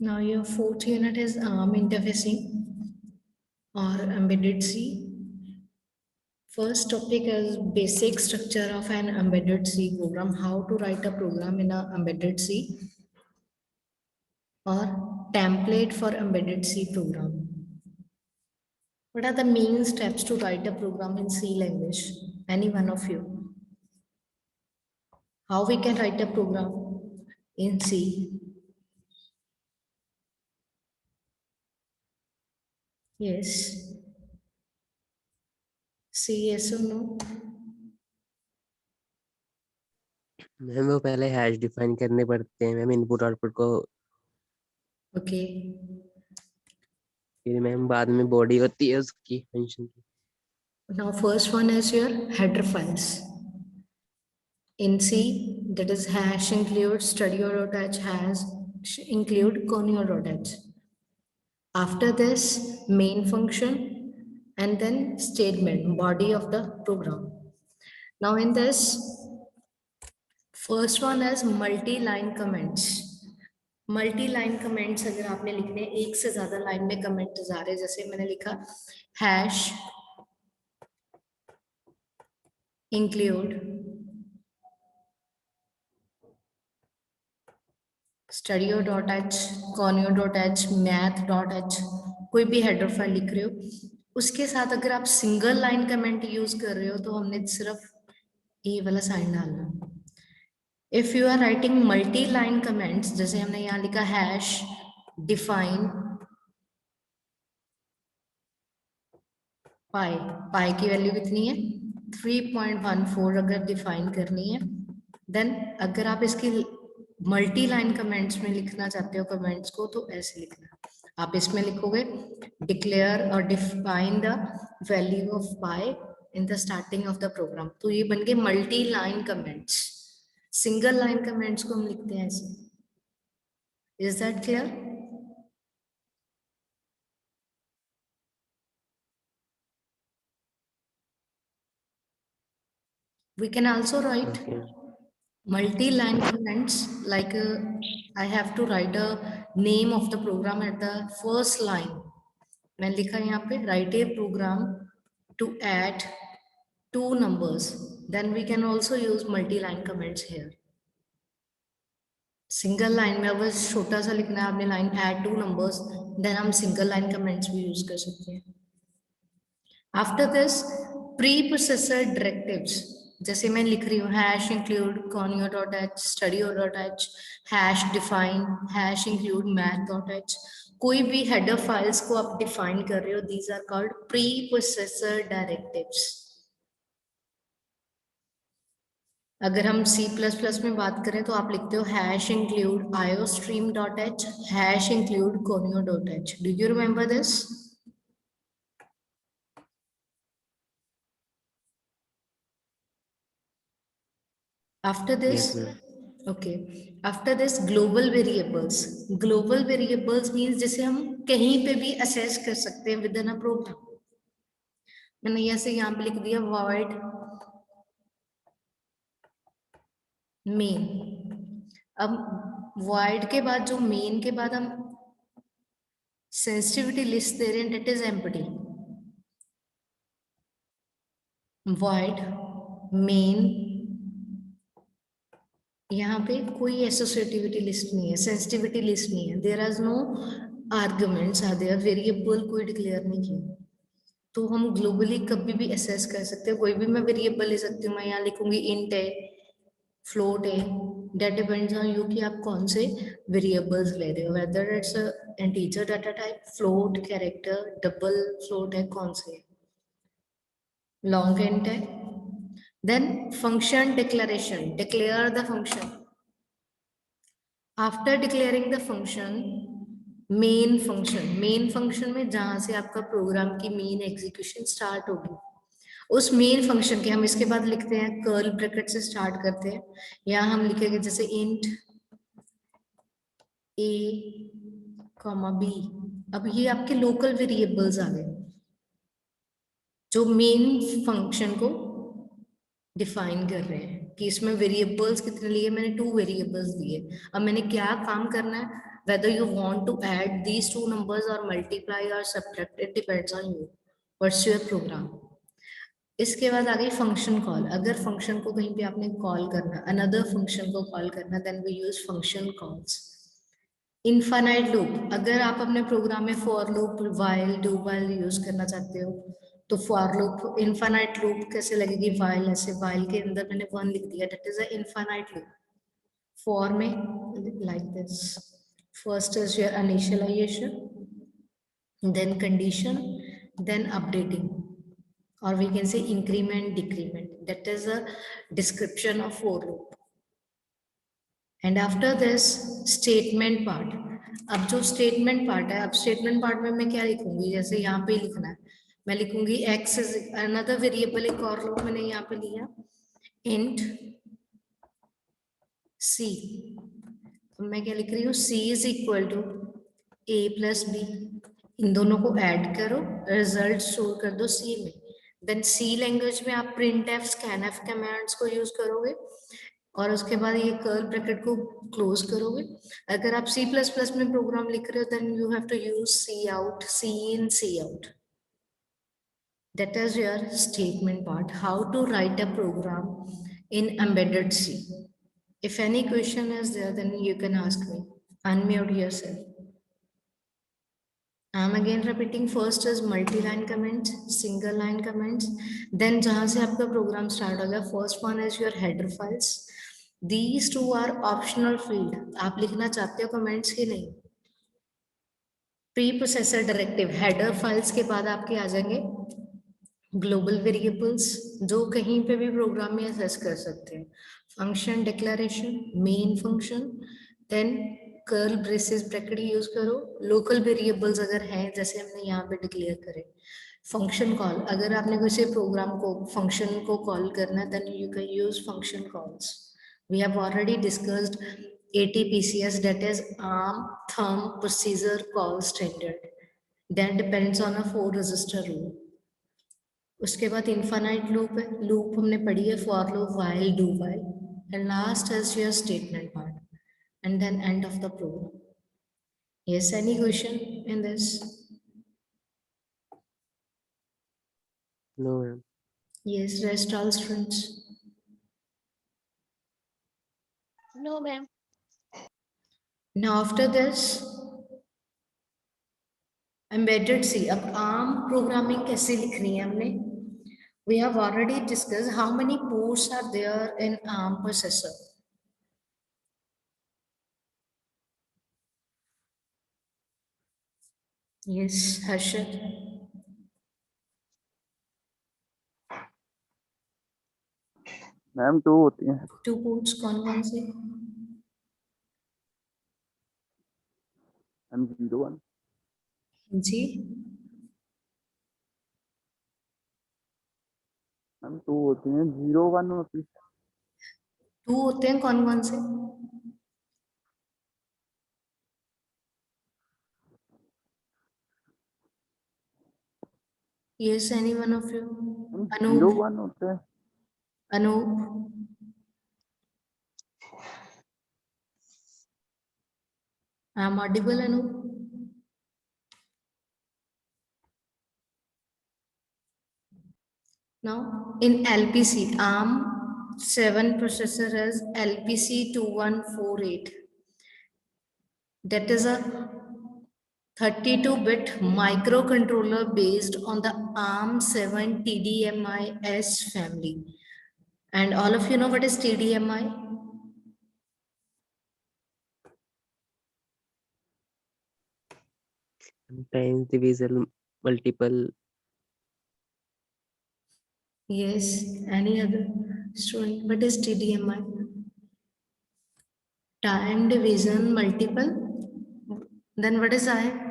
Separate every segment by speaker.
Speaker 1: Now your fourth unit is ARM interfacing or embedded C. First topic is basic structure of an embedded C program, how to write a program in an embedded C, or template for embedded C program. What are the main steps to write a program in C language? Any one of you? How we can write a program in C? Yes. C, yes or no?
Speaker 2: Ma'am वो पहले hash define करने पड़ते हैं ma'am input output को,
Speaker 1: Okay.
Speaker 2: फिर ma'am बाद में body होती है उसकी फंक्शन की।
Speaker 1: Now first one is your header files. In C, that is hash include studio.h has include conio.h. After this, main function and then statement, body of the program. Now in this, first one is multi-line comments. Multi-line comments अगर आपने लिखने एक से ज्यादा line में comment जा रहे, जैसे मैंने लिखा hash include studio.h, conio.h, math.h, कोई भी हेडर फाइल लिख रहे हो, उसके साथ अगर आप सिंगल लाइन कमेंट यूज कर रहे हो तो हमने सिर्फ ये वाला साइन डालना। If you are writing multi line comments, जैसे हमने यहाँ लिखा हैश डिफाइन पाई, पाई की वैल्यू कितनी है 3.14, अगर डिफाइन करनी है, देन अगर आप इसकी मल्टी लाइन कमेंट्स में लिखना चाहते हो कमेंट्स को तो ऐसे लिखना, आप इसमें लिखोगे डिक्लेयर और define the value of pi in the starting of the program, तो ये बन गए multi line comments. Single line comments को हम लिखते हैं ऐसे। Is that clear? We can also write multi-line comments like I have to write a name of the program at the first line. मैंने लिखा यहाँ पे write a program to add 2 numbers. Then we can also use multi-line comments here. Single line में अगर छोटा सा लिखना है आपने लाइन add 2 numbers, then हम सिंगल लाइन कमेंट्स भी यूज कर सकते हैं। आफ्टर दिस प्री-प्रोसेसर डायरेक्टिव्स, जैसे मैं लिख रही हूँ hash include conio.h, studio.h, hash define, hash include math.h, कोई भी हेडर फाइल्स को आप डिफाइन कर रहे हो, these are called preprocessor directives. अगर हम C++ में बात करें तो आप लिखते हो hash include iostream.h, hash include conio.h. Do you remember this? After this, okay, after this global variables. Global variables means जैसे हम कहीं पे भी assess कर सकते हैं within a program. मैंने ऐसे यहाँ पे लिख दिया void main. अब void के बाद जो main के बाद हम sensitivity list दे रहे हैं, that is empty. void main, यहाँ पे कोई एसोसिएटिविटी लिस्ट नहीं है, सेंसिटिविटी लिस्ट नहीं है, there are no arguments are there, variable कोई डिक्लेयर नहीं किया, तो हम ग्लोबली कभी भी असेस कर सकते हैं, कोई भी मैं वेरिएबल ले सकती हूँ, मैं यहाँ लिखूंगी इंट है, फ्लोट है, दैट डिपेंड्स ऑन यू कि आप कौन से वेरिएबल्स ले रहे हो, whether it's integer data type, float, character, double float है, कौन से लॉन्ग इंट है। Then function declaration, declare the function. After declaring the function, main function में जहां से आपका प्रोग्राम की मेन एग्जीक्यूशन स्टार्ट होगी, उस मेन फंक्शन के हम इसके बाद लिखते हैं कर्ल ब्रैकेट से स्टार्ट करते हैं, यहाँ हम लिखेंगे जैसे इंट a, b। अब ये आपके लोकल वेरिएबल्स आ गए जो मेन फंक्शन को डिफाइन कर रहे हैं कि इसमें वेरिएबल्स कितने लिए, मैंने 2 वेरिएबल्स दिए, अब मैंने क्या काम करना है, whether you want to add these two numbers or multiply or subtract, it depends on you. What's your program? इसके बाद आ गई फंक्शन कॉल. अगर फंक्शन को कहीं पे आपने कॉल करना, अनदर फंक्शन को कॉल करना, then we use function calls. Infinite loop, अगर आप अपने प्रोग्राम में for loop, while, do while use करना चाहते हो तो फॉर लूप, इनफाइनाइट लूप कैसे लगेगी? व्हाइल, ऐसे व्हाइल के अंदर मैंने 1 लिख दिया, that is a infinite loop. For में like this, first is your initialization, then condition, then updating, or we can say increment, decrement. That is a description of for loop. And after this statement part. अब जो statement part है, अब statement part में मैं क्या लिखूंगी? जैसे यहाँ पे लिखना है, मैं लिखूंगी x is another variable, एक और लोग मैंने यहाँ पे लिया int c. मैं क्या लिख रही हूँ? c is equal to a plus b. इन दोनों को ऐड करो, रिजल्ट स्टोर कर दो सी में. देन सी लैंग्वेज में आप print F, scan F commands को यूज करोगे और उसके बाद ये कर्ल ब्रैकेट को क्लोज करोगे. अगर आप सी प्लस प्लस में प्रोग्राम लिख रहे हो, then you have to use C out, C in, C out. That is your statement part. How to write a program in embedded C. If any question is there, then you can ask me. Unmute yourself. I'm again repeating. First is multi-line comments, single line comments. Then जहाँ से आपका program start होगा, first one is your header files. These two are optional field. आप लिखना चाहते हो comments की नहीं. Preprocessor directive header files के बाद आपके आ जाएंगे ग्लोबल वेरिएबल्स, जो कहीं पे भी प्रोग्राम में एक्सेस कर सकते हैं. Function declaration, main function, then curl braces bracket use करो. लोकल वेरिएबल्स अगर हैं, जैसे हमने यहाँ पे डिक्लेयर करे. फंक्शन कॉल, अगर आपने किसी प्रोग्राम को, फंक्शन को कॉल करना है, then you can use function calls. We have already discussed ATPCS, that is ARM Thumb Procedure Call Standard, that depends on a 4 register rule. उसके बाद इनफाइनाइट लूप है, लूप हमने पढ़ी है, for loop, while, do while, and last is your statement part, and then end of the program. Yes, any question in this?
Speaker 2: No, ma'am.
Speaker 1: Yes, rest all students.
Speaker 3: No, ma'am.
Speaker 1: Now after this embedded C. अब ARM programming कैसे लिखनी है हमने? We have already discussed how many ports are there in ARM processor. Yes, Harshad.
Speaker 4: Ma'am 2 होती हैं.
Speaker 1: 2 ports कौन कौन से?
Speaker 4: मैम 0 1.
Speaker 1: जी,
Speaker 4: मैम 2 होती हैं, 0 1 होती है.
Speaker 1: 2 होते हैं कौन कौन से? Yes, any one of you?
Speaker 4: Ma'am 0 1 होते हैं.
Speaker 1: Anup? I'm audible, Anup? Now, in LPC, ARM 7 processor is LPC 2148. That is a 32-bit microcontroller based on the ARM 7 TDMI-S family. And all of you know what is TDMI?
Speaker 2: Times division multiple.
Speaker 1: Yes, any other student? What is TDMI? Time division multiple. Then what is I?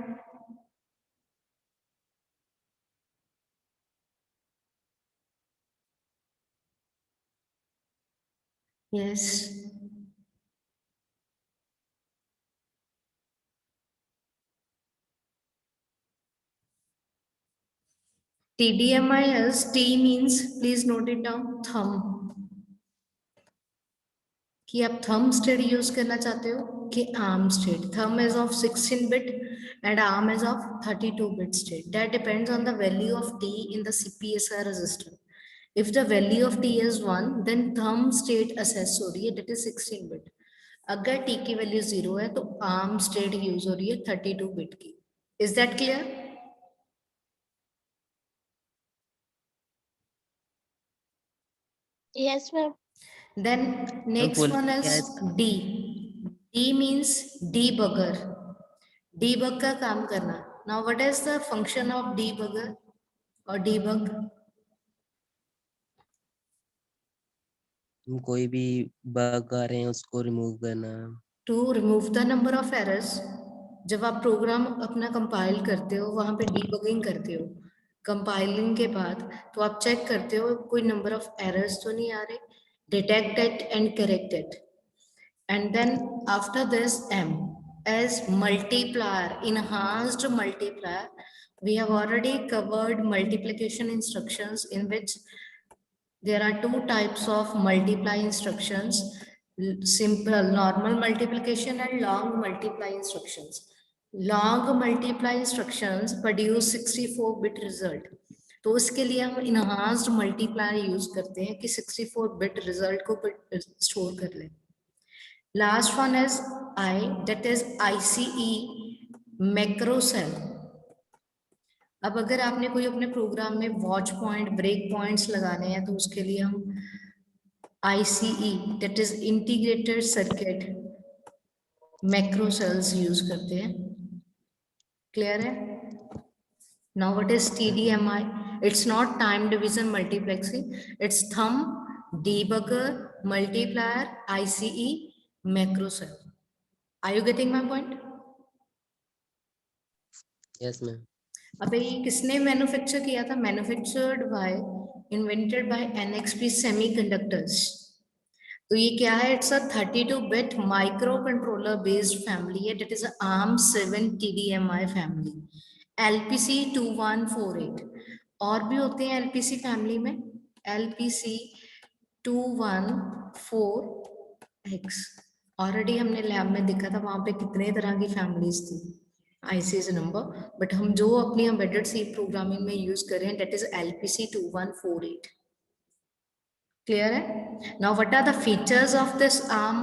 Speaker 1: Yes. TDMI is T means, please note it down, thumb. कि आप thumb state use करना चाहते हो कि arm state. Thumb is of 16 bit and arm is of 32 bit state. That depends on the value of t in the CPSR register. If the value of t is 1, then thumb state assess हो रही है, that is 16 bit. अगर t की value 0 है तो arm state use हो रही है 32 bit की. Is that clear?
Speaker 3: Yes, ma'am.
Speaker 1: Then next
Speaker 2: full
Speaker 1: one
Speaker 2: क्या
Speaker 1: is
Speaker 2: है
Speaker 1: D. D means debugger. Debug का काम करना. Now what is the function of debugger or debug?
Speaker 2: हम कोई भी बग आ रहे हैं उसको रिमूव करना.
Speaker 1: To remove the number of errors. जब आप प्रोग्राम अपना कंपाइल करते हो वहां पे डीबगिंग करते हो. कंपाइलिंग के बाद तो आप चेक करते हो कोई नंबर ऑफ एरर्स तो नहीं आ रहे. Detect it and correct it. And then after this M as multiplier, enhanced multiplier. We have already covered multiplication instructions in which there are two types of multiply instructions, simple normal multiplication and long multiply instructions. Long multiply instructions produce 64 bit result. तो उसके लिए हम enhanced multiplier use करते हैं कि 64 bit result को store कर लें. Last one is I, that is ICE macro cell. अब अगर आपने कोई अपने प्रोग्राम में वॉच पॉइंट ब्रेक पॉइंट्स लगाने हैं तो उसके लिए हम ICE, that is integrated circuit macro cells use करते हैं. क्लियर है? Now what is TDMI? It's not time division multiplexing. It's thumb, debugger, multiplier, ICE, macro cell. Are you getting my point?
Speaker 2: Yes ma'am.
Speaker 1: अबे ये किसने manufacture किया था? Manufactured by, invented by NXP semiconductors. तो ये क्या है? It's a 32 bit micro controller based family है. That is ARM7 TDMI family. LPC 2148. और भी होते हैं LPC फैमिली में. LPC 214X ऑलरेडी हमने लैब में देखा था. वहां पे कितने तरह की फैमिलीज थी ICS नंबर. बट हम जो अपनी एम्बेडेड सी प्रोग्रामिंग में यूज कर रहे हैं दैट इज LPC 2148. क्लियर है? Now what are the features of this ARM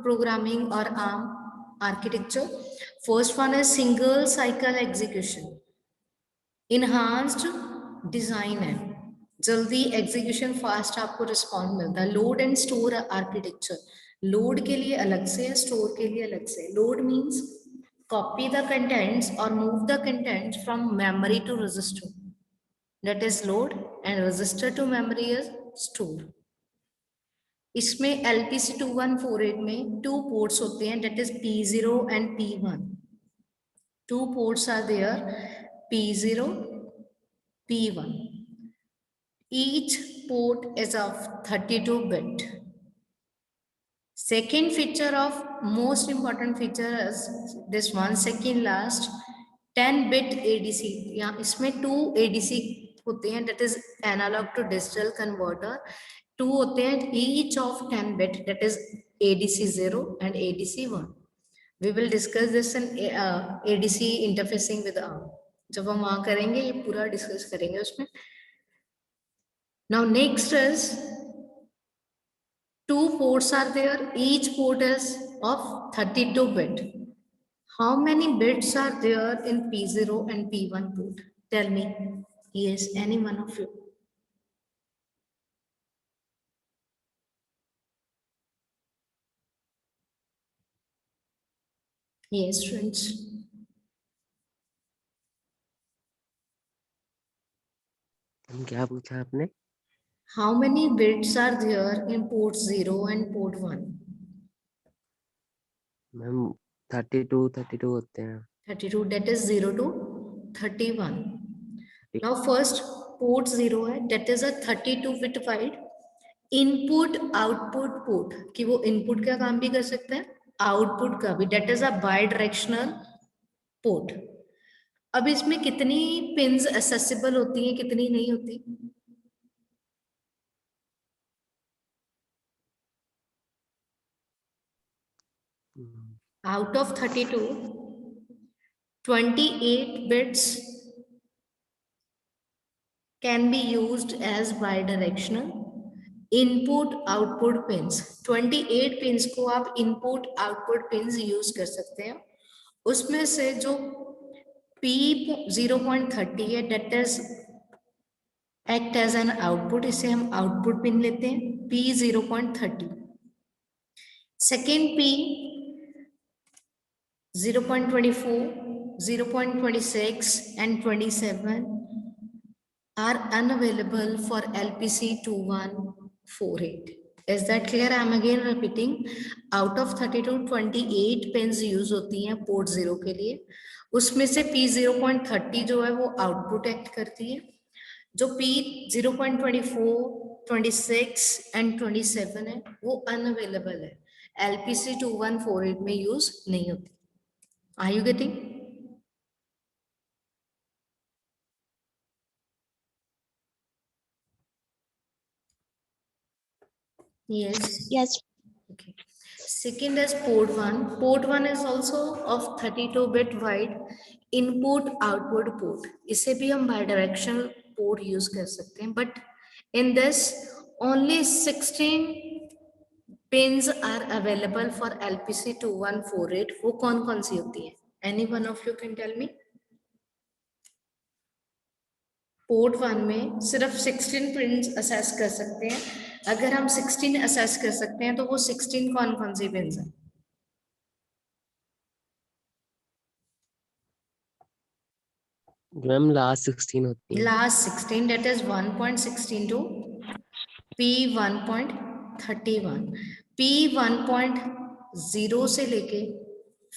Speaker 1: programming और ARM architecture? First one is single cycle execution. Enhanced design है, जल्दी एग्जीक्यूशन, फास्ट आपको रिस्पॉन्स मिलता है. Load and store architecture. Load के लिए अलग से है, स्टोर के लिए अलग से. Load means copy the contents or move the contents from memory to register. That is load, and register to memory is store. इसमें LPC 2148 में two ports होते हैं, that is P0 and P1. Two ports are there, P0, P1. Each port is of 32 bit. Second feature of most important feature is this one, second last, 10 bit ADC. यहाँ इसमें 2 ADC होते हैं, that is analog to digital converter. 2 होते हैं each of 10 bit, that is ADC 0 and ADC 1. We will discuss this in ADC interfacing with ARM. जब हम वहाँ करेंगे ये पूरा डिस्कस करेंगे उसमें. Now next is 2 ports are there, each port is of 32 bit. How many bits are there in P0 and P1 port? Tell me. Yes, any one of you. Yes, friends.
Speaker 2: क्या पूछा आपने?
Speaker 1: How many bits are there in port 0 and port 1?
Speaker 2: Ma'am 32 होते हैं.
Speaker 1: 32, that is 0 to 31. Now first port 0 है, that is a 32 bit wide input output port. कि वो input का काम भी कर सकते हैं, output का भी. That is a bidirectional port. अब इसमें कितनी पिन्स accessible होती हैं, कितनी नहीं होती? Out of 32, 28 bits can be used as bidirectional input output pins. 28 pins को आप इनपुट आउटपुट पिंस यूज कर सकते हैं। उसमें से जो P 0.30 है that is act as an output, इसे हम आउटपुट पिन लेते हैं P 0.30। Second P 0.24, 0.26 and 27 are unavailable for LPC 2148. Is that clear? I am again repeating. Out of 32, 28 pins use होती हैं पोर्ट 0 के लिए। उसमें से P 0.30 जो है वो आउटपुट एक्ट करती है। जो P 0.24, 26 and 27 है वो अनअवेलेबल है, LPC 2148 में यूज नहीं होती। Are you getting? Yes.
Speaker 3: Yes.
Speaker 1: Okay. Second is port 1. Port 1 is also of 32-bit wide input output port. इसे भी हम bidirectional port use कर सकते हैं, but in this only 16 pins are available for LPC 2148. वो कौन सी होती है? Any one of you can tell me? Port 1 में सिर्फ 16 पिन्स असेस कर सकते हैं। अगर हम 16 असेस कर सकते हैं तो वो 16 कौन सी पिन्स हैं?
Speaker 2: मैम लास्ट 16 होती है।
Speaker 1: Last 16 that is 1.16 to P 1.31। P 1.0 से लेके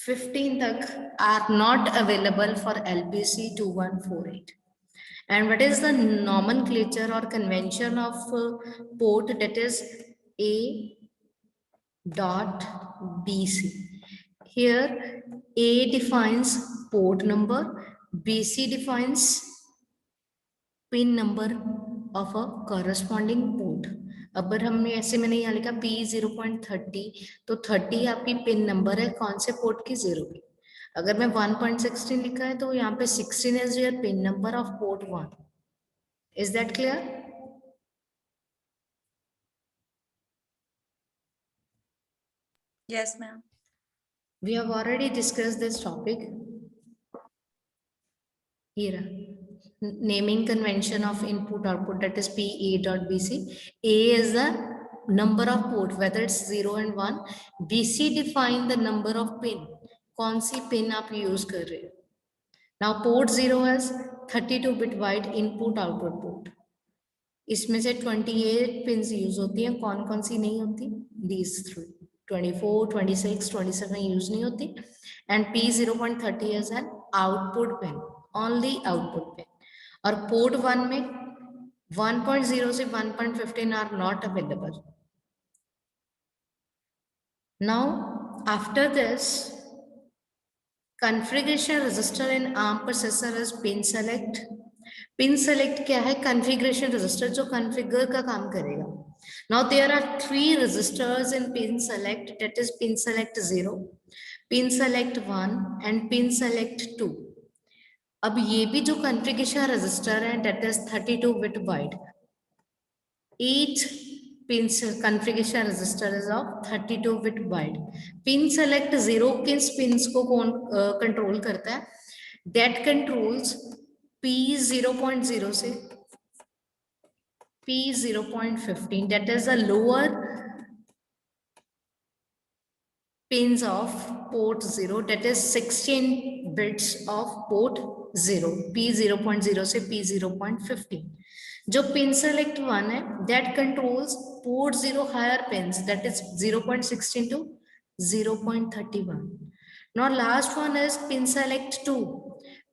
Speaker 1: 15 तक are not available for LPC 2148। And what is the nomenclature or convention of port? That is A dot BC. Here A defines port number, BC defines pin number of a corresponding port. अगर हमने ऐसे मैंने यहाँ लिखा P 0.30 तो 30 आपकी pin number है कौन से पोर्ट की? 0 की। अगर मैं 1.16 लिखा है तो यहाँ पे 16 is your pin number of port 1. Is that clear?
Speaker 5: Yes, ma'am.
Speaker 1: We have already discussed this topic. Here, naming convention of input output, that is PA.BC. A is the number of port, whether it's 0 and 1. BC define the number of pin. कौन सी pin आप use कर रहे हो? Now port 0 has 32-bit wide input output port. इसमें से 28 pins use होती हैं, कौन सी नहीं होती? These three, 24, 26, 27 यूज नहीं होती। And P 0.30 is an output pin, only output pin। और पोर्ट 1 में 1.0 से 1.15 are not available। Now after this, configuration register in ARM processor is pin select। Pin select क्या है? कॉन्फ़िगरेशन रजिस्टर जो configure का काम करेगा। Now there are 3 registers in pin select, that is pin select 0, pin select 1 and pin select 2। अब ये भी जो कॉन्फ़िगरेशन रजिस्टर है that is 32 bit wide. Each pin configuration register is of 32 bit wide. Pin select 0 किस pins को कौन control करता है? दैट कंट्रोल्स P 0.0 से P 0.15, that is the lower pins of port 0, that is 16 bits of port 0, P 0.0 से P 0.15। जो pin select 1 है that controls port 0 higher pins, that is 0.16 to 0.31। now last one is pin select 2।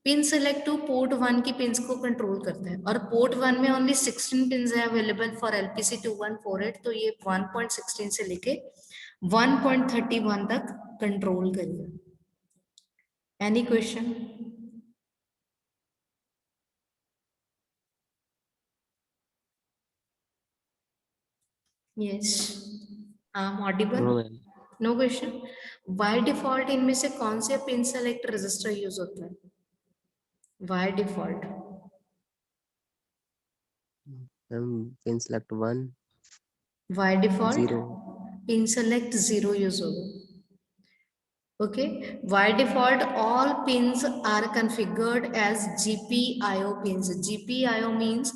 Speaker 1: Pin select two port 1 की pins को control करता है और port 1 में only 16 pins है अवेलेबल फॉर LPC 2148, तो ये 1.16 से लेके 1.31 तक कंट्रोल करेगा। Any question? Yes, I am audible?
Speaker 2: No ma'am.
Speaker 1: No question. By default इनमें से कौन से पिन सेलेक्ट रजिस्टर यूज होता है? By default
Speaker 2: ma'am pin select 1
Speaker 1: by default
Speaker 2: 0
Speaker 1: pin select 0 use होगा। Okay, by default, all pins are configured as GPIO pins. GPIO means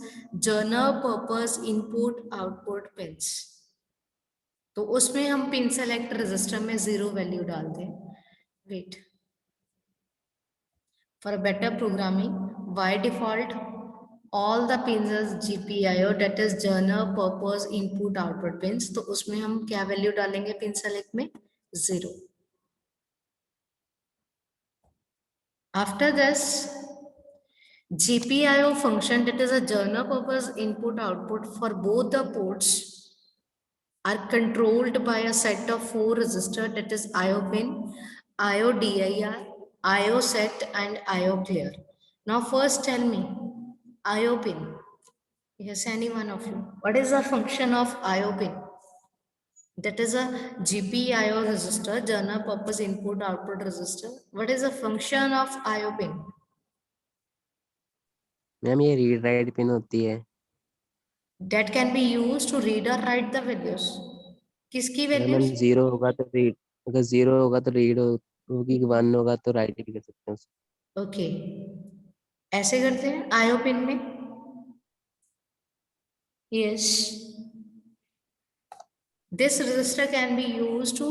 Speaker 1: general purpose input output pins. तो उसमें हम pin select register में 0 value डालते हैं। Wait for better programming, by default all the pins as GPIO, that is general purpose input output pins. तो उसमें हम क्या वैल्यू डालेंगे पिन सेलेक्ट में? 0. After this, GPIO function, that is a general purpose input output for both the ports, are controlled by a set of 4 resistors, that is IO pin, IO DIR, IO set and IO clear. Now first tell me, IO pin. Yes, any one of you. What is the function of IO pin? That is a GPIO resistor, general purpose input output resistor. What is the function of IO pin?
Speaker 2: Ma'am ये read write pin होती है।
Speaker 1: That can be used to read or write the values. किसकी
Speaker 2: ma'am
Speaker 1: values?
Speaker 2: 0 होगा तो read, अगर 0 होगा तो read होगी, 1 होगा तो राइट भी कर सकते हैं उसको।
Speaker 1: Okay, ऐसे करते हैं IO पिन में। Yes, this resistor can be used to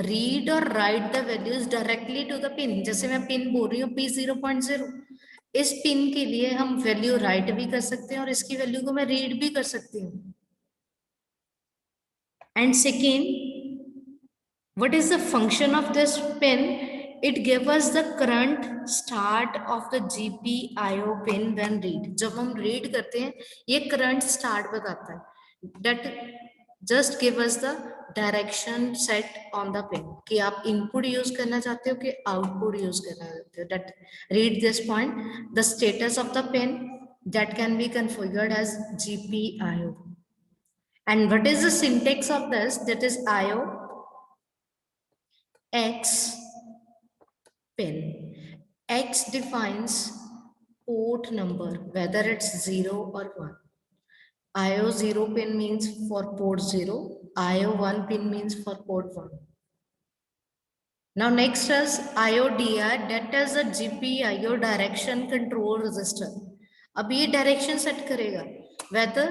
Speaker 1: read or write the values directly to the pin. जैसे मैं पिन बोल रही हूँ P0.0, इस पिन के लिए हम वैल्यू राइट भी कर सकते हैं और इसकी वैल्यू को मैं रीड भी कर सकती हूँ। And second, what is the function of this pin? It gives us the current start of the GPIO pin when read. जब हम read करते हैं ये current start बताता है। That just give us the direction set on the pin कि आप input use करना चाहते हो कि output use करना चाहते हो। That read this point, the status of the pin that can be configured as GPIO. And what is the syntax of this? That is IO X pin. X defines port number, whether it's 0 or 1. IO 0 pin means for port 0. IO 1 pin means for port 1. Now next is IODR, that is a GPIO direction control resistor. अब ये direction set करेगा whether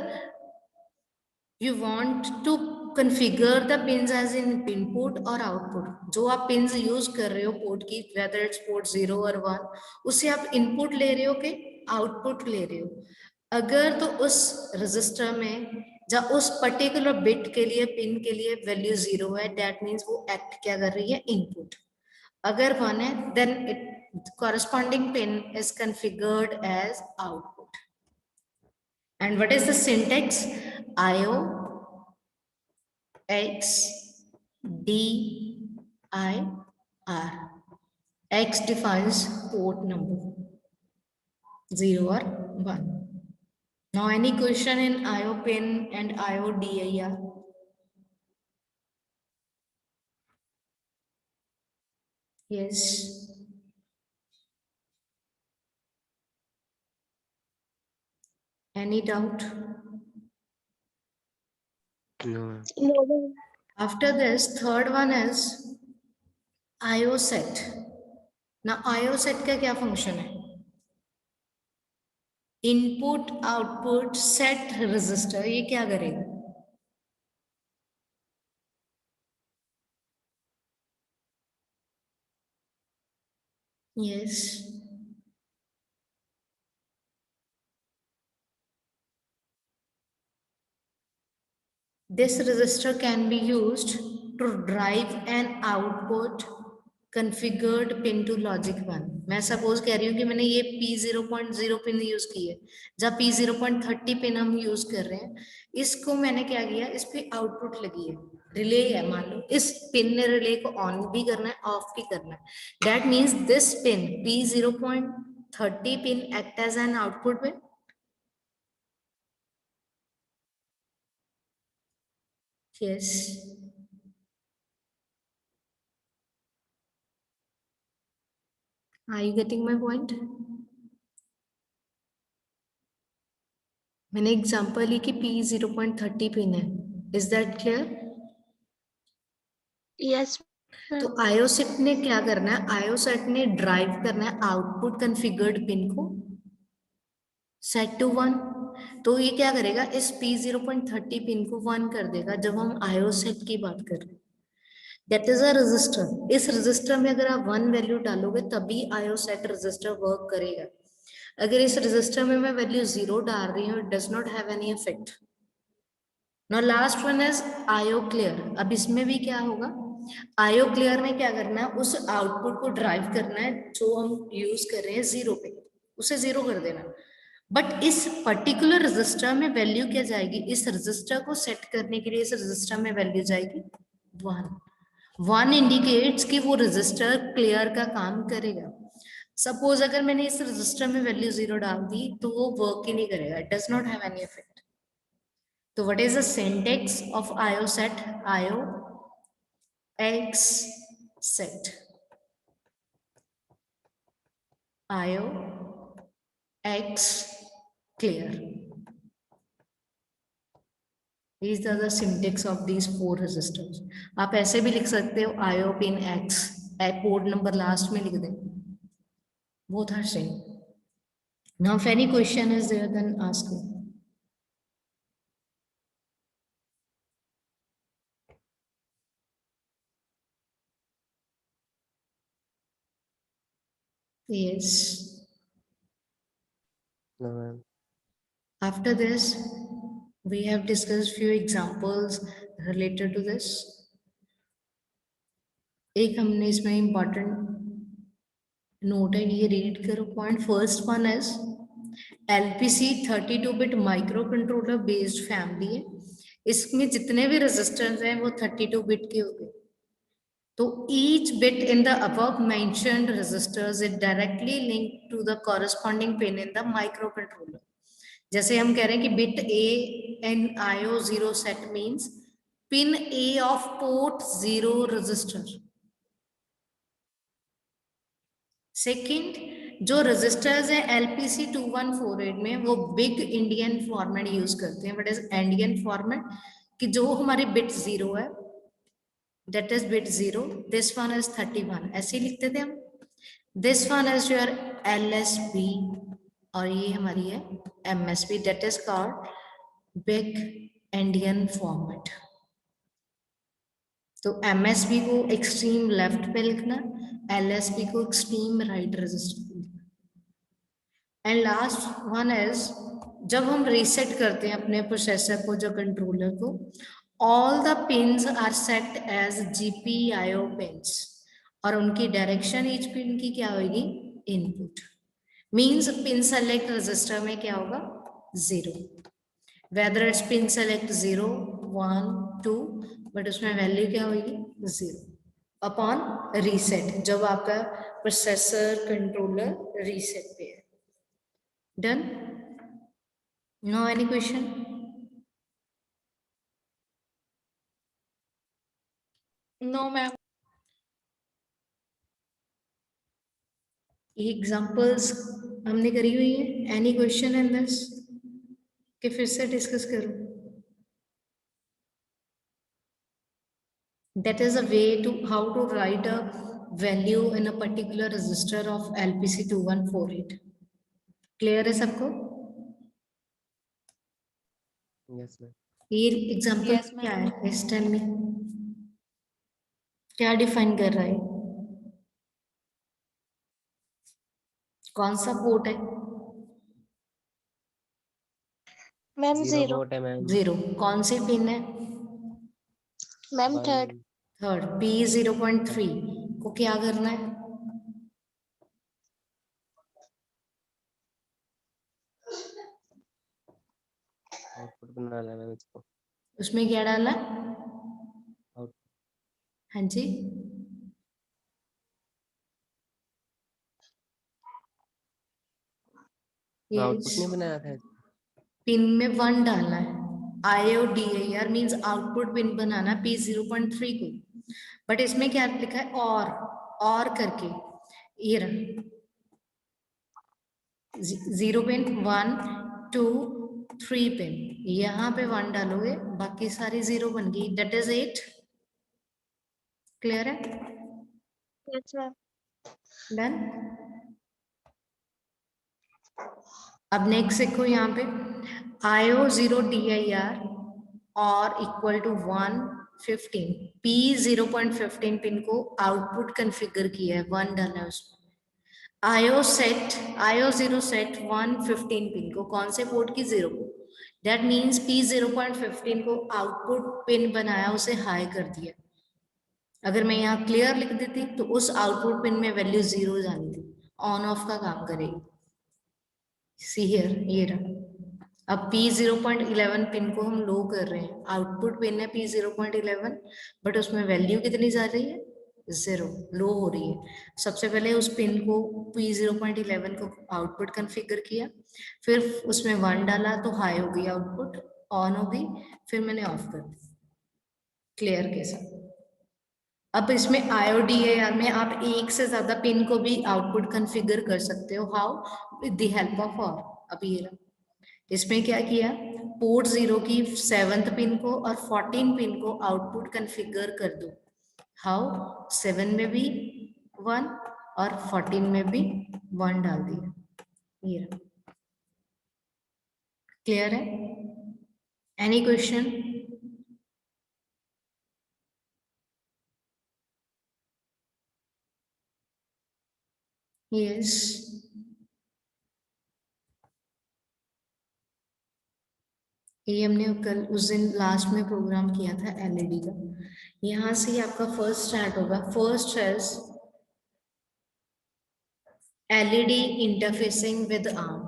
Speaker 1: you want to configure the pins as in input or output. जो आप pins use कर रहे हो port की, whether it's port 0 or 1, उससे आप input ले रहे हो कि output ले रहे हो। अगर तो उस resistor में या उस particular bit के लिए pin के लिए value 0 है, that means वो act क्या कर रही है? Input. अगर 1 है, then it corresponding pin is configured as output. And what is the syntax? IO X D I R. X defines port number 0 or 1. Now any question in IO pin and IO DIR? Yes. Any doubt?
Speaker 2: No.
Speaker 3: No, ma'am.
Speaker 1: After this, third one is IO set. Now IO set का क्या function है? Input output set resistor ये क्या करेगा? Yes. This resistor can be used to drive an output configured pin to logic 1. मैं suppose कह रही हूँ कि मैंने ये P0.0 पिन यूज की है, जब P0.30 पिन हम यूज कर रहे हैं, इसको मैंने क्या किया, इस पे आउटपुट लगी है, रिले है, मान लो इस पिन ने रिले को ऑन भी करना है, ऑफ भी करना है. That means this pin P0.30 pin act as an output pin. Yes. Are you getting my point? मैंने एग्जांपल ली कि P 0.30 पिन है. Is that clear?
Speaker 3: Yes,
Speaker 1: तो
Speaker 3: ma'am.
Speaker 1: आयोसेट ने क्या करना है? आयोसेट ने ड्राइव करना है आउटपुट कॉन्फ़िगर्ड पिन को सेट टू 1. तो ये क्या करेगा? इस P 0.30 पिन को 1 कर देगा जब हम आयोसेट की बात कर रहे हैं. That is a resistor. इस रजिस्टर में अगर आप 1 वैल्यू डालोगे तभी आयोसेट रजिस्टर वर्क करेगा. अगर इस रजिस्टर में मैं वैल्यू 0 डाल रही हूँ, it does not have any effect. Now last one is आयो क्लियर. अब इसमें भी क्या होगा? आयो क्लियर ने क्या करना है? उस आउटपुट को ड्राइव करना है जो हम यूज कर रहे हैं 0 पे, उसे 0 कर देना. बट इस पर्टिकुलर रजिस्टर में वैल्यू क्या जाएगी? इस रजिस्टर को सेट करने के लिए इस रजिस्टर में वैल्यू जाएगी 1. 1 इंडिकेट्स कि वो रजिस्टर क्लियर का काम करेगा. सपोज अगर मैंने इस रजिस्टर में वैल्यू 0 डाल दी तो वो वर्क ही नहीं करेगा. It does not have any effect. तो what is the syntax of IO set? IO X set. IO X clear. These are the syntax of these 4 resistors. आप ऐसे भी लिख सकते हो आयो pin x, port number last में लिख दें. Both are same. Now if any question is there, then ask me. Yes.
Speaker 2: No, ma'am.
Speaker 1: After this, we have discussed few examples related to this. एक हमने इसमें important noted, ये read करो point. First one is LPC 32-bit microcontroller based family है. इसमें जितने भी resistors हैं वो 32-bit के हो गए. तो each bit in the above mentioned resistors is directly linked to the corresponding pin in the microcontroller. जैसे हम कह रहे हैं कि bit A in IO 0 set means pin A of port 0 resistor. Second, जो रजिस्टर्स है LPC 2148 में वो बिग इंडियन फॉर्मेट यूज करते हैं. What is Indian format? कि जो हमारी बिट 0 है, that is bit 0, this one is 31, ऐसे लिखते थे हम. This one is your LSB और ये हमारी है MSB, that is called big Indian format. तो MSB को एक्सट्रीम लेफ्ट पे लिखना, LSB को एक्सट्रीम राइट रजिस्टर पे लिखना. एंड लास्ट वन इज जब हम रीसेट करते हैं अपने प्रोसेसर को, जो कंट्रोलर को, all the pins are set as GPIO pins और उनकी डायरेक्शन ईच पिन की क्या होगी? Input. Means pin select register में क्या होगा? 0. Whether it's pin select 0, 1, 2, but उसमें वैल्यू क्या होगी? 0 अपॉन रीसेट, जब आपका प्रोसेसर कंट्रोलर रीसेट पे है. Done? No any question?
Speaker 3: No, ma'am.
Speaker 1: ये एग्जांपल्स हमने करी हुई है. Any question in this? कि फिर से डिस्कस करूं? That is a way to how to write a value in a particular register of LPC 2148. Clear है सबको?
Speaker 2: Yes, ma'am.
Speaker 1: ये एग्जांपल
Speaker 3: Yes, ma'am.
Speaker 1: क्या है? Yes, tell me. क्या डिफाइन कर रहा है? कौन सा पोर्ट है?
Speaker 3: Ma'am, 0.
Speaker 2: Port है मैम.
Speaker 1: 0. कौन सी पिन है?
Speaker 3: Ma'am, 3rd.
Speaker 1: थर्ड. P 0.3 को क्या करना है?
Speaker 2: आउटपुट बनाना है मैम इसको.
Speaker 1: उसमें क्या डाला?
Speaker 2: आउट.
Speaker 1: हाँ जी,
Speaker 2: आउटपुट नहीं बनाया था.
Speaker 1: पिन में 1 डालना है. IODIR मींस आउटपुट पिन बनाना P 0.3 को. बट इसमें क्या लिखा है? और करके ये रहा. 0 पिन 1 2 3 पिन, यहाँ पे 1 डालोगे, बाकी सारी 0 बन गई, दैट इज 8। क्लियर है?
Speaker 3: Yes, ma'am.
Speaker 1: डन। अब नेक्स्ट देखो यहाँ पे IO 0 DIR और इक्वल टू 115 P 0.15 पिन को आउटपुट कॉन्फ़िगर किया है, 1 डाला है उसमें। IO 0 सेट 115 पिन को कौन से पोर्ट की 0 को, दैट मीन्स P 0.15 को आउटपुट पिन बनाया, उसे हाई कर दिया। अगर मैं यहाँ क्लियर लिख देती तो उस आउटपुट पिन में वैल्यू 0 जानी थी, ऑन ऑफ का काम करेगी। सी हियर, ये रहा। अब P 0.11 पिन को हम लो कर रहे हैं, आउटपुट पिन है P 0.11, बट उसमें वैल्यू कितनी जा रही है, 0, लो हो रही है। सबसे पहले उस पिन को P 0.11 को आउटपुट कॉन्फ़िगर किया, फिर उसमें 1 डाला तो हाई हो गई आउटपुट, ऑन हो गई, फिर मैंने ऑफ कर दी। क्लियर के साथ। अब इसमें IODAR में आप एक से ज्यादा पिन को भी आउटपुट कॉन्फ़िगर कर सकते हो, how, with the help of और। अब ये रहा, इसमें क्या किया, पोर्ट 0 की 7th पिन को और 14 पिन को आउटपुट कॉन्फ़िगर कर दो। हाउ, 7 में भी 1 और 14 में भी 1 डाल दिया। ये रहा। क्लियर है? Any question? यस। ये हमने कल उस दिन लास्ट में प्रोग्राम किया था एलईडी का। यहाँ से ही आपका फर्स्ट स्टार्ट होगा। फर्स्ट है एलईडी इंटरफेसिंग विद आर्म।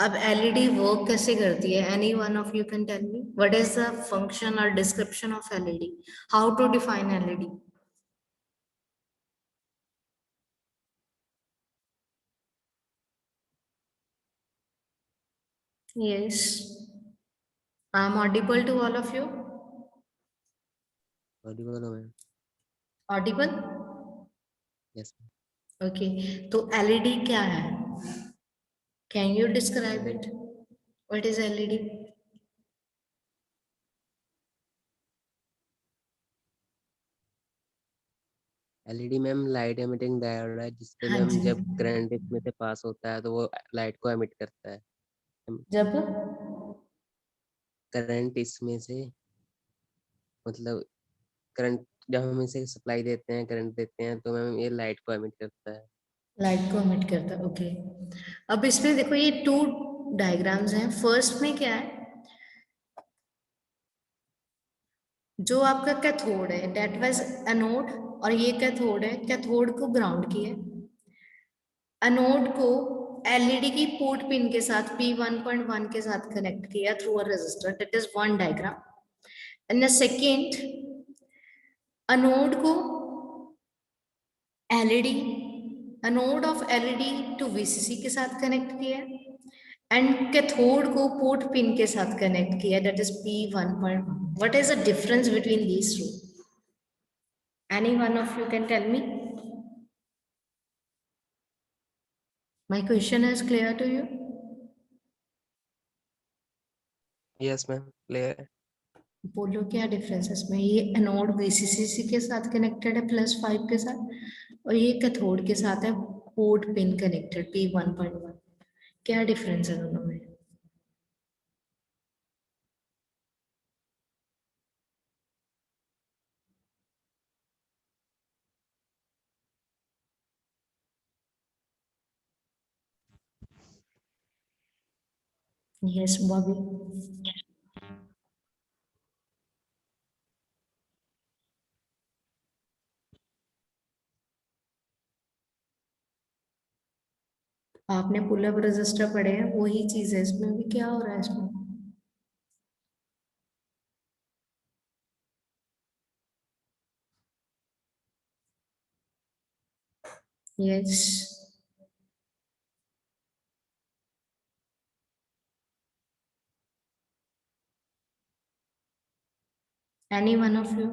Speaker 1: अब एलईडी वर्क कैसे करती है? Any one of you can tell me what is the function और description of LED, how to define LED? Yes, I'm audible to all of you.
Speaker 2: Audible हो ma'am?
Speaker 1: Audible?
Speaker 2: Yes.
Speaker 1: Okay. तो LED क्या है? Can you describe it? What is LED?
Speaker 2: LED ma'am light emitting diode है, जिसपे
Speaker 1: हाँ
Speaker 2: ma'am
Speaker 1: जी।
Speaker 2: जब current इसमें से पास होता है तो वो लाइट को एमिट करता है।
Speaker 1: जब
Speaker 2: करंट इसमें से, मतलब करंट जब हम इसे सप्लाई देते हैं, करंट देते हैं, तो मैम ये लाइट को एमिट करता है।
Speaker 1: लाइट को एमिट करता है, ओके। अब इसमें देखो ये 2 डायग्राम्स हैं। फर्स्ट में क्या है, जो आपका कैथोड है दैट वाज एनोड, और ये कैथोड है, कैथोड को ग्राउंड किया, एनोड को एलईडी की पोर्ट पिन के साथ P1.1 के साथ कनेक्ट किया through a resistor, that is one diagram. And the second, anode को LED, anode of LED to VCC के साथ कनेक्ट किया, एंड कैथोड को पोर्ट पिन के साथ कनेक्ट किया, that is P1.1। What is the difference between these two? Any one of you can tell me? My question is clear to you?
Speaker 2: Yes ma'am, clear है।
Speaker 1: बोलो क्या difference है इसमें? ये एनोड VCC के साथ कनेक्टेड है +5 के साथ, और ये कैथोड के साथ है पोर्ट पिन कनेक्टेड P1.1। क्या डिफरेंस है दोनों में? यस बॉबी। आपने पुल अप रजिस्टर पढ़े हैं, वही चीज है इसमें भी। क्या हो रहा है इसमें? Yes. Any one of you?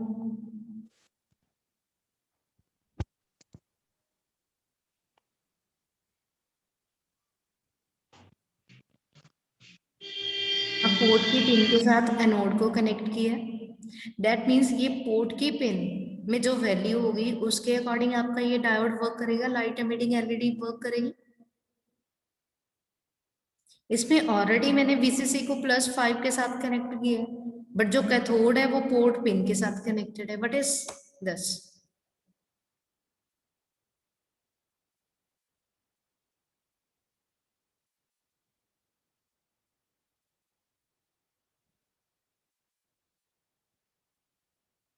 Speaker 1: Port की पिन के साथ एनोड को कनेक्ट किया। दैट मीन्स ये पोर्ट की पिन में जो वैल्यू होगी उसके अकॉर्डिंग आपका ये डायोड वर्क करेगा, लाइट एमिटिंग एलईडी वर्क करेगी। इसमें ऑलरेडी मैंने VCC को +5 के साथ कनेक्ट किया है, बट जो कैथोड है वो पोर्ट पिन के साथ कनेक्टेड है, but is this.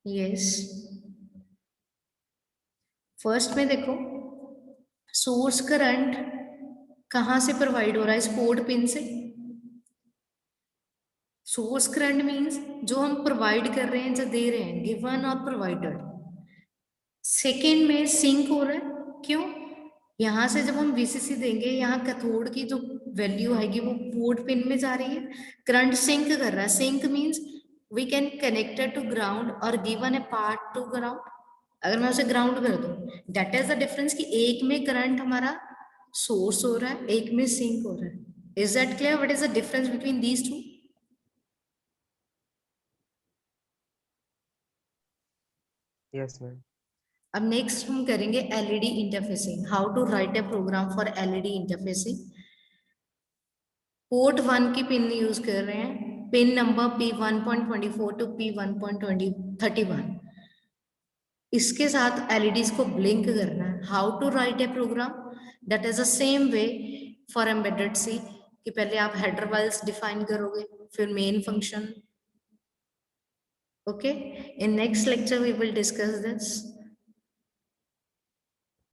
Speaker 1: Yes, first में देखो सोर्स करंट कहां से प्रोवाइड हो रहा है, इस पोर्ट पिन से। सोर्स करंट मींस जो हम प्रोवाइड कर रहे हैं, जो दे रहे हैं, गिवन और प्रोवाइडेड। सेकेंड में सिंक हो रहा है, क्यों? यहां से जब हम VCC देंगे, यहाँ कैथोड की जो वैल्यू आएगी वो पोर्ट पिन में जा रही है, करंट सिंक कर रहा है। Sink means we can connected to ground और given a part to ground. अगर मैं उसे ग्राउंड कर दूं, दैट इज द डिफरेंस कि एक में करंट हमारा सोर्स हो रहा है, एक में सिंक हो रहा है। Is that clear? What is the difference between these two?
Speaker 2: Yes ma'am.
Speaker 1: अब नेक्स्ट हम करेंगे LED interfacing, how to write a program for LED interfacing. Port 1 की पिन यूज कर रहे हैं, pin number P1.24 to P1.31। इसके साथ LEDs को ब्लिंक करना है। How to write a program, that is the same way for embedded C, कि पहले आप हेडर फाइल्स डिफाइन करोगे, फिर main function. Okay, in next lecture we will discuss this.